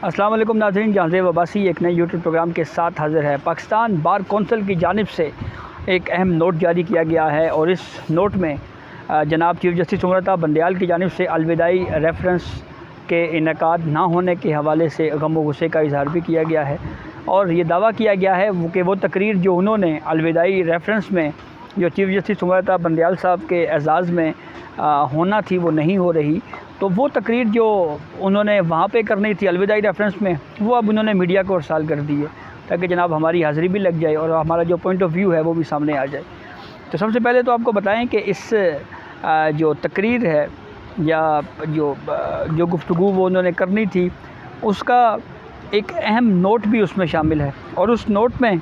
السلام علیکم ناظرین، جہاں وباسی ایک نئے یوٹیوب پروگرام کے ساتھ حاضر ہے۔ پاکستان بار کونسل کی جانب سے ایک اہم نوٹ جاری کیا گیا ہے اور اس نوٹ میں جناب چیف جسٹس عمر بندیال کی جانب سے الوداعی ریفرنس کے انعقاد نہ ہونے کے حوالے سے غم و غصے کا اظہار بھی کیا گیا ہے، اور یہ دعویٰ کیا گیا ہے کہ وہ تقریر جو انہوں نے الوداعی ریفرنس میں جو چیف جسٹس عمر بندیال صاحب کے اعزاز میں ہونا تھی وہ نہیں ہو رہی، تو وہ تقریر جو انہوں نے وہاں پہ کرنی تھی الوداعی ریفرنس میں، وہ اب انہوں نے میڈیا کو ارسال کر دی ہے تاکہ جناب ہماری حاضری بھی لگ جائے اور ہمارا جو پوائنٹ آف ویو ہے وہ بھی سامنے آ جائے۔ تو سب سے پہلے تو آپ کو بتائیں کہ اس جو تقریر ہے یا جو گفتگو وہ انہوں نے کرنی تھی، اس کا ایک اہم نوٹ بھی اس میں شامل ہے، اور اس نوٹ میں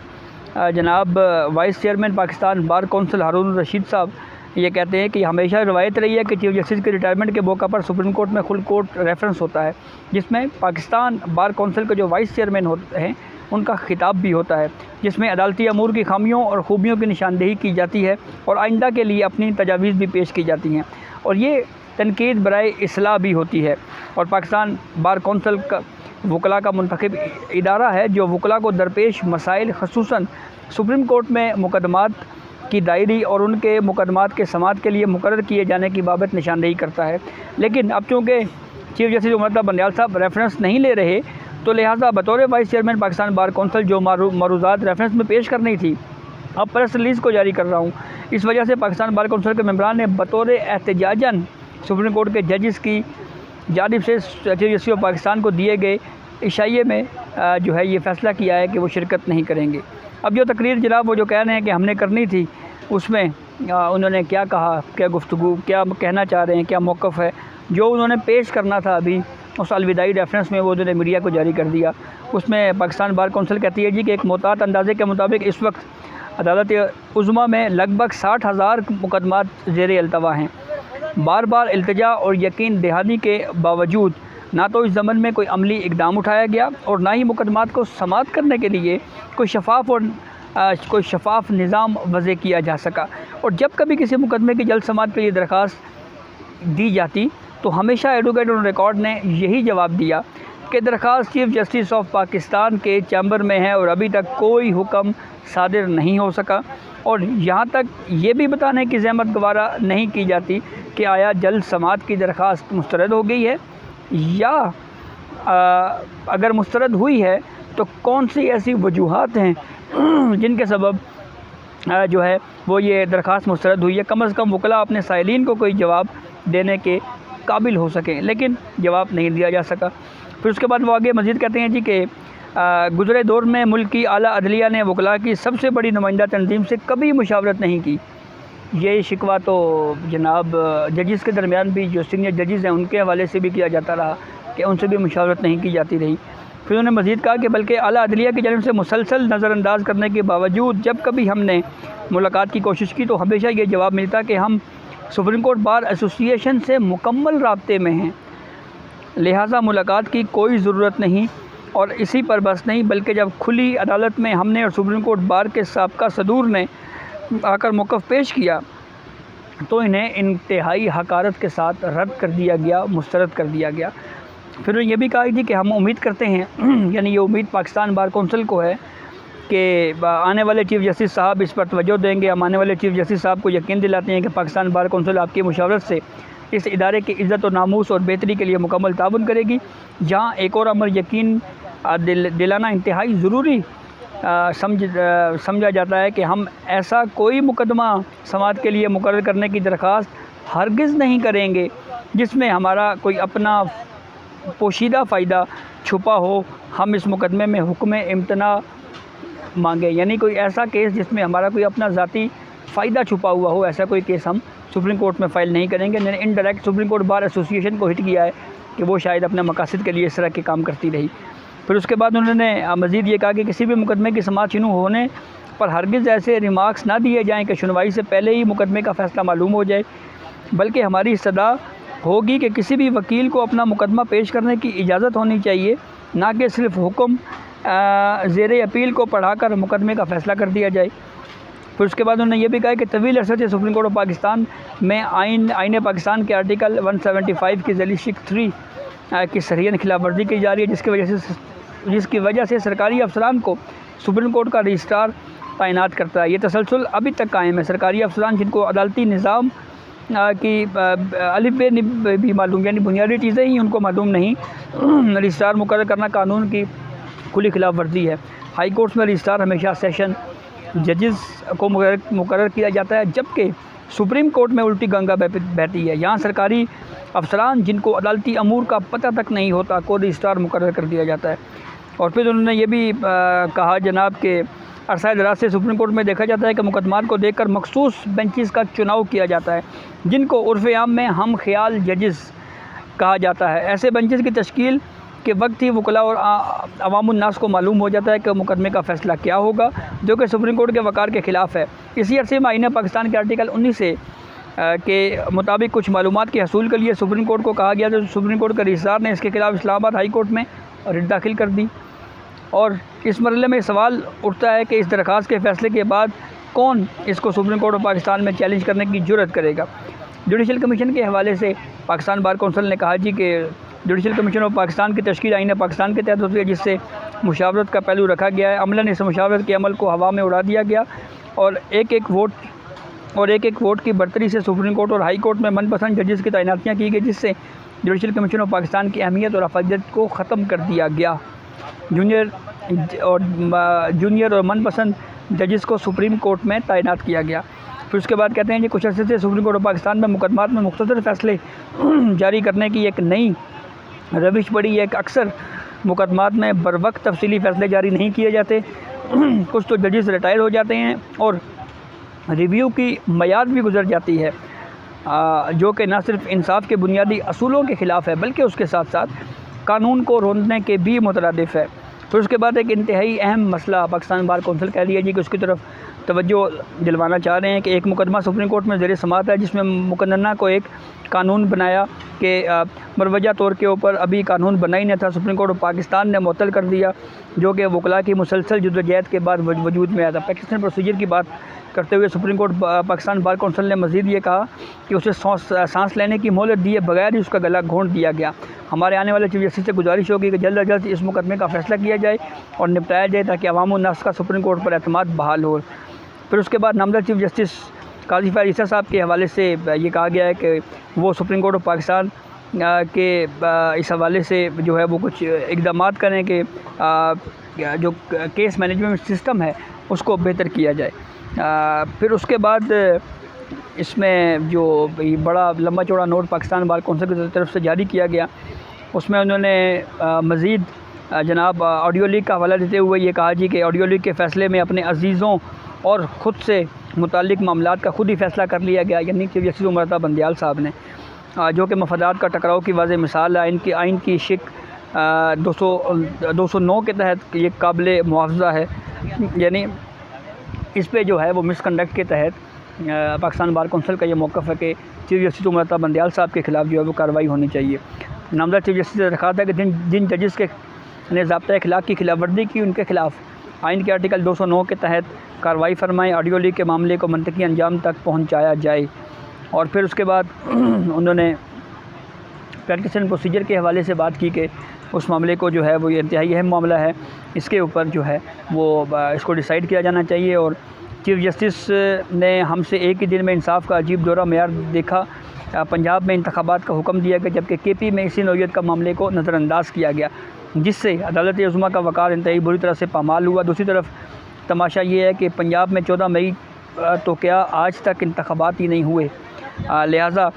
جناب vice chairman Pakistan bar council Haroon ur-Rasheed صاحب یہ کہتے ہیں کہ ہمیشہ روایت رہی ہے کہ چیف جسٹس کے ریٹائرمنٹ کے موقع پر سپریم کورٹ میں کھل کورٹ ریفرنس ہوتا ہے، جس میں پاکستان بار کونسل کے جو وائس چیئرمین ہوتے ہیں ان کا خطاب بھی ہوتا ہے، جس میں عدالتی امور کی خامیوں اور خوبیوں کی نشاندہی کی جاتی ہے اور آئندہ کے لیے اپنی تجاویز بھی پیش کی جاتی ہیں، اور یہ تنقید برائے اصلاح بھی ہوتی ہے۔ اور پاکستان بار کونسل کا وکلاء کا منتخب ادارہ ہے جو وکلاء کو درپیش مسائل خصوصاً سپریم کورٹ میں مقدمات کی دائری اور ان کے مقدمات کے سماعت کے لیے مقرر کیے جانے کی بابت نشاندہی کرتا ہے۔ لیکن اب چونکہ چیف جسٹس عمر بندیال صاحب ریفرنس نہیں لے رہے، تو لہٰذا بطور voice chairman Pakistan bar council جو معروضات ریفرنس میں پیش کرنی تھی، اب پریس ریلیز کو جاری کر رہا ہوں۔ اس وجہ سے پاکستان بار کونسل کے ممبران نے بطور احتجاجاً سپریم کورٹ کے ججز کی جانب سے چیف جسٹس آف پاکستان کو دیے گئے عشائیے میں جو ہے یہ فیصلہ کیا ہے کہ وہ شرکت نہیں کریں گے۔ اب جو تقریر جناب وہ جو کہہ رہے ہیں کہ ہم نے کرنی تھی، اس میں انہوں نے کیا کہا، کیا گفتگو، کیا کہنا چاہ رہے ہیں، کیا موقف ہے، جو انہوں نے پیش کرنا تھا ابھی اس الوداعی ریفرنس میں وہ انہوں نے میڈیا کو جاری کر دیا۔ اس میں پاکستان بار کونسل کہتی ہے کہ ایک محتاط اندازے کے مطابق اس وقت عدالت عظمیٰ میں لگ بھگ 60,000 مقدمات زیر التوا ہیں۔ بار بار التجا اور یقین دہانی کے باوجود نہ تو اس ضمن میں کوئی عملی اقدام اٹھایا گیا اور نہ ہی مقدمات کو سماعت کرنے کے لیے کوئی شفاف نظام وضع کیا جا سکا، اور جب کبھی کسی مقدمے کی جلد سماعت کے لیے درخواست دی جاتی تو ہمیشہ ایڈوکیٹ آن ریکارڈ نے یہی جواب دیا کہ درخواست چیف جسٹس آف پاکستان کے چیمبر میں ہے اور ابھی تک کوئی حکم صادر نہیں ہو سکا، اور یہاں تک یہ بھی بتانے کی زحمت گوارا نہیں کی جاتی کہ آیا جلد سماعت کی درخواست مسترد ہو گئی ہے، یا اگر مسترد ہوئی ہے تو کون سی ایسی وجوہات ہیں جن کے سبب جو ہے وہ یہ درخواست مسترد ہوئی ہے۔ کم از کم وکلاء اپنے سائلین کو کوئی جواب دینے کے قابل ہو سکیں، لیکن جواب نہیں دیا جا سکا۔ پھر اس کے بعد وہ آگے مزید کہتے ہیں کہ گزرے دور میں ملک کی اعلیٰ عدلیہ نے وکلاء کی سب سے بڑی نمائندہ تنظیم سے کبھی مشاورت نہیں کی۔ یہ شکوہ تو جناب ججز کے درمیان بھی جو سینئر ججز ہیں ان کے حوالے سے بھی کیا جاتا رہا کہ ان سے بھی مشاورت نہیں کی جاتی رہی۔ پھر انہوں نے مزید کہا کہ بلکہ اعلیٰ عدلیہ کی جانب سے مسلسل نظر انداز کرنے کے باوجود جب کبھی ہم نے ملاقات کی کوشش کی تو ہمیشہ یہ جواب ملتا کہ ہم سپریم کورٹ بار ایسوسی ایشن سے مکمل رابطے میں ہیں، لہٰذا ملاقات کی کوئی ضرورت نہیں، اور اسی پر بس نہیں بلکہ جب کھلی عدالت میں ہم نے اور سپریم کورٹ بار کے سابقہ صدور نے آ کر موقف پیش کیا تو انہیں انتہائی حقارت کے ساتھ رد کر دیا گیا، مسترد کر دیا گیا۔ پھر یہ بھی کہا کہ ہم امید کرتے ہیں، یعنی یہ امید پاکستان بار کونسل کو ہے کہ آنے والے چیف جسٹس صاحب اس پر توجہ دیں گے۔ ہم آنے والے چیف جسٹس صاحب کو یقین دلاتے ہیں کہ پاکستان بار کونسل آپ کی مشاورت سے اس ادارے کی عزت و ناموس اور بہتری کے لیے مکمل تعاون کرے گی۔ جہاں ایک اور امر یقین دلانا انتہائی ضروری سمجھا جاتا ہے کہ ہم ایسا کوئی مقدمہ سماعت کے لیے مقرر کرنے کی درخواست ہرگز نہیں کریں گے جس میں ہمارا کوئی اپنا پوشیدہ فائدہ چھپا ہو۔ ہم اس مقدمے میں حکم امتناع مانگیں، یعنی کوئی ایسا کیس جس میں ہمارا کوئی اپنا ذاتی فائدہ چھپا ہوا ہو، ایسا کوئی کیس ہم سپریم کورٹ میں فائل نہیں کریں گے۔ انڈائریکٹ سپریم کورٹ بار ایسوسی ایشن کو ہٹ کیا ہے کہ وہ شاید اپنے مقاصد کے لیے اس طرح کے کام کرتی رہی۔ پھر اس کے بعد انہوں نے مزید یہ کہا کہ کسی بھی مقدمے کی سماعت شروع ہونے پر ہرگز ایسے ریمارکس نہ دیے جائیں کہ سنوائی سے پہلے ہی مقدمے کا فیصلہ معلوم ہو جائے، بلکہ ہماری استدعا ہوگی کہ کسی بھی وکیل کو اپنا مقدمہ پیش کرنے کی اجازت ہونی چاہیے، نہ کہ صرف حکم زیر اپیل کو پڑھا کر مقدمے کا فیصلہ کر دیا جائے۔ پھر اس کے بعد انہوں نے یہ بھی کہا کہ طویل عرصے سے سپریم کورٹ آف پاکستان میں آئین پاکستان کے آرٹیکل 175 کی ذیلی شق 3 کی سرحین خلاف ورزی کی جا رہی ہے، جس کی وجہ سے سرکاری افسران کو سپریم کورٹ کا رجسٹرار تعینات کرتا ہے۔ یہ تسلسل ابھی تک قائم ہے۔ سرکاری افسران جن کو عدالتی نظام کی الف بے بھی معلوم، یعنی بنیادی چیزیں ہی ان کو معلوم نہیں، رجسٹرار مقرر کرنا قانون کی کھلی خلاف ورزی ہے۔ ہائی کورٹس میں رجسٹرار ہمیشہ سیشن ججز کو مقرر کیا جاتا ہے، جبکہ سپریم کورٹ میں الٹی گنگا بہتی ہے۔ یہاں سرکاری افسران جن کو عدالتی امور کا پتہ تک نہیں ہوتا کو رجسٹرار مقرر کر دیا جاتا ہے۔ اور پھر انہوں نے یہ بھی کہا جناب کہ عرصہ دراز سے سپریم کورٹ میں دیکھا جاتا ہے کہ مقدمات کو دیکھ کر مخصوص بینچز کا چناؤ کیا جاتا ہے، جن کو عرف عام میں ہم خیال ججز کہا جاتا ہے۔ ایسے بینچز کی تشکیل کے وقت ہی وکلاء اور عوام الناس کو معلوم ہو جاتا ہے کہ مقدمے کا فیصلہ کیا ہوگا، جو کہ سپریم کورٹ کے وقار کے خلاف ہے۔ اسی عرصے میں آئین پاکستان کے آرٹیکل 19 کے مطابق کچھ معلومات کے حصول کے لیے سپریم کورٹ کو کہا گیا، تو سپریم کورٹ کے رجسٹرار نے اس کے خلاف اسلام آباد ہائی کورٹ میں رٹ داخل کر دی۔ اور اس مرحلے میں سوال اٹھتا ہے کہ اس درخواست کے فیصلے کے بعد کون اس کو سپریم کورٹ آف پاکستان میں چیلنج کرنے کی جرات کرے گا۔ جوڈیشل کمیشن کے حوالے سے پاکستان بار کونسل نے کہا کہ جوڈیشل کمیشن آف پاکستان کی تشکیل آئین پاکستان کے تحت ہوتی ہے، جس سے مشاورت کا پہلو رکھا گیا ہے۔ عملاً اس مشاورت کے عمل کو ہوا میں اڑا دیا گیا اور ایک ایک ووٹ کی برتری سے سپریم کورٹ اور ہائی کورٹ میں من پسند ججز کی تعیناتیاں کی گئی، جس سے جوڈیشل کمیشن آف پاکستان کی اہمیت اور افادیت کو ختم کر دیا گیا۔ جونیئر اور من پسند ججز کو سپریم کورٹ میں تعینات کیا گیا۔ پھر اس کے بعد کہتے ہیں کہ کچھ عرصے سے سپریم کورٹ آف پاکستان میں مقدمات میں مختصر فیصلے جاری کرنے کی ایک نئی روش پڑی ہے کہ اکثر مقدمات میں بروقت تفصیلی فیصلے جاری نہیں کیے جاتے۔ کچھ تو ججز ریٹائر ہو جاتے ہیں اور ریویو کی میعاد بھی گزر جاتی ہے، جو کہ نہ صرف انصاف کے بنیادی اصولوں کے خلاف ہے بلکہ اس کے ساتھ ساتھ قانون کو روندنے کے بھی مترادف ہے۔ پھر اس کے بعد ایک انتہائی اہم مسئلہ پاکستان بار کونسل کہہ رہی ہے کہ اس کی طرف توجہ دلوانا چاہ رہے ہیں کہ ایک مقدمہ سپریم کورٹ میں زیر سماعت ہے، جس میں مقننہ کو ایک قانون بنایا کہ مروجہ طور کے اوپر ابھی قانون بنا ہی نہ تھا، سپریم کورٹ آف پاکستان نے معطل کر دیا، جو کہ وکلاء کی مسلسل جدوجہد کے بعد وجود میں آیا تھا۔ پریکٹیشنر پروسیجر کی بات کرتے ہوئے supreme court Pakistan bar council نے مزید یہ کہا کہ اسے سانس لینے کی مہلت دیے بغیر ہی اس کا گلا گھونٹ دیا گیا۔ ہمارے آنے والے چیف جسٹس سے گزارش ہوگی کہ جلد از جلد اس مقدمے کا فیصلہ کیا جائے اور نپٹایا جائے تاکہ عوام الناس کا سپریم کورٹ پر اعتماد بحال ہو۔ پھر اس کے بعد نامزد چیف جسٹس قاضی فیاض عیسیٰ صاحب کے حوالے سے یہ کہا گیا ہے کہ وہ سپریم کورٹ آف پاکستان کے اس حوالے سے جو ہے وہ کچھ اقدامات کریں کہ جو کیس مینجمنٹ سسٹم ہے اس کو بہتر کیا جائے۔ پھر اس کے بعد اس میں جو بڑا لمبا چوڑا نوٹ پاکستان بار کونسل کی طرف سے جاری کیا گیا، اس میں انہوں نے مزید جناب آڈیو لیک کا حوالہ دیتے ہوئے یہ کہا کہ آڈیو لیک کے فیصلے میں اپنے عزیزوں اور خود سے متعلق معاملات کا خود ہی فیصلہ کر لیا گیا، یعنی چیف جسٹس عمر عطا بندیال صاحب نے، جو کہ مفادات کا ٹکراؤ کی واضح مثال ہے۔ آئین کی شق 209 کے تحت یہ قابل معاوضہ ہے، یعنی اس پہ جو ہے وہ مس کنڈکٹ کے تحت پاکستان بار کونسل کا یہ موقف ہے کہ چیف جسٹس عمر عطا بندیال صاحب کے خلاف جو ہے وہ کارروائی ہونی چاہیے۔ نامزد چیف جسٹس سے درخواست ہے کہ جن ججز نے ضابطۂ اخلاق کی خلاف ورزی کی، ان کے خلاف آئین کے آرٹیکل 209 کے تحت کارروائی فرمائیں، آڈیو لیک کے معاملے کو منطقی انجام تک پہنچایا جائے۔ اور پھر اس کے بعد انہوں نے پریکٹیشنر پروسیجر کے حوالے سے بات کی کہ اس معاملے کو جو ہے وہ یہ انتہائی اہم معاملہ ہے، اس کے اوپر جو ہے وہ اس کو ڈیسائیڈ کیا جانا چاہیے۔ اور چیف جسٹس نے ہم سے ایک ہی دن میں انصاف کا عجیب دورہ معیار دیکھا، پنجاب میں انتخابات کا حکم دیا گیا جبکہ کے پی میں اسی نوعیت کا معاملے کو نظر انداز کیا گیا، جس سے عدالت عظمیٰ کا وقار انتہائی بری طرح سے پامال ہوا۔ دوسری طرف تماشا یہ ہے کہ پنجاب میں 14 مئی تو کیا آج تک انتخابات ہی نہیں ہوئے، لہٰذا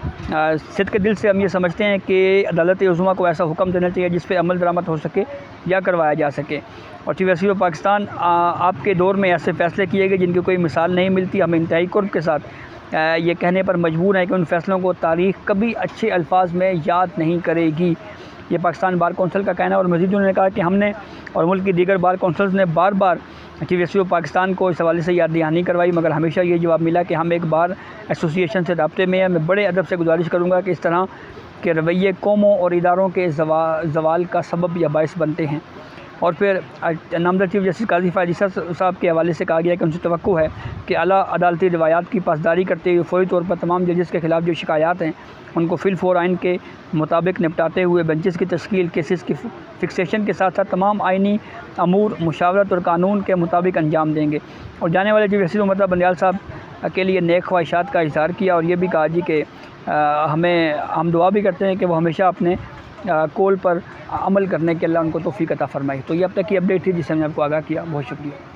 صدق دل سے ہم یہ سمجھتے ہیں کہ عدالت عظمیٰ کو ایسا حکم دینا چاہیے جس پہ عمل درآمد ہو سکے یا کروایا جا سکے۔ اور چیف جسٹس پاکستان آپ کے دور میں ایسے فیصلے کیے گئے جن کی کوئی مثال نہیں ملتی، ہم انتہائی قرب کے ساتھ یہ کہنے پر مجبور ہیں کہ ان فیصلوں کو تاریخ کبھی اچھے الفاظ میں یاد نہیں کرے گی، یہ پاکستان بار کونسل کا کہنا ہے۔ اور مزید انہوں نے کہا کہ ہم نے اور ملک کی دیگر بار کونسلز نے بار بار چیف جسٹس پاکستان کو اس حوالے سے یاد دہانی کروائی، مگر ہمیشہ یہ جواب ملا کہ ہم ایک بار ایسوسی ایشن سے رابطے میں ہیں۔ میں بڑے ادب سے گزارش کروں گا کہ اس طرح کے رویے قوموں اور اداروں کے زوال کا سبب یا باعث بنتے ہیں۔ اور پھر نامزد چیف جسٹس قاضی فائز عیسیٰ صاحب کے حوالے سے کہا گیا کہ ان سے توقع ہے کہ اعلیٰ عدالتی روایات کی پاسداری کرتے ہوئے فوری طور پر تمام ججز کے خلاف جو شکایات ہیں ان کو فی الفور آئین کے مطابق نپٹاتے ہوئے بنچز کی تشکیل، کیسز کی فکسیشن کے ساتھ ساتھ تمام آئینی امور مشاورت اور قانون کے مطابق انجام دیں گے۔ اور جانے والے چیف جسٹس عمرتا بندیال صاحب کے لیے نیک خواہشات کا اظہار کیا اور یہ بھی کہا جی کہ ہم دعا بھی کرتے ہیں کہ وہ ہمیشہ اپنے قول پر عمل کرنے کے اللہ ان کو توفیق عطا فرمائے۔ تو یہ اب تک کی اپڈیٹ تھی جس سے میں نے آپ کو آگاہ کیا۔ بہت شکریہ۔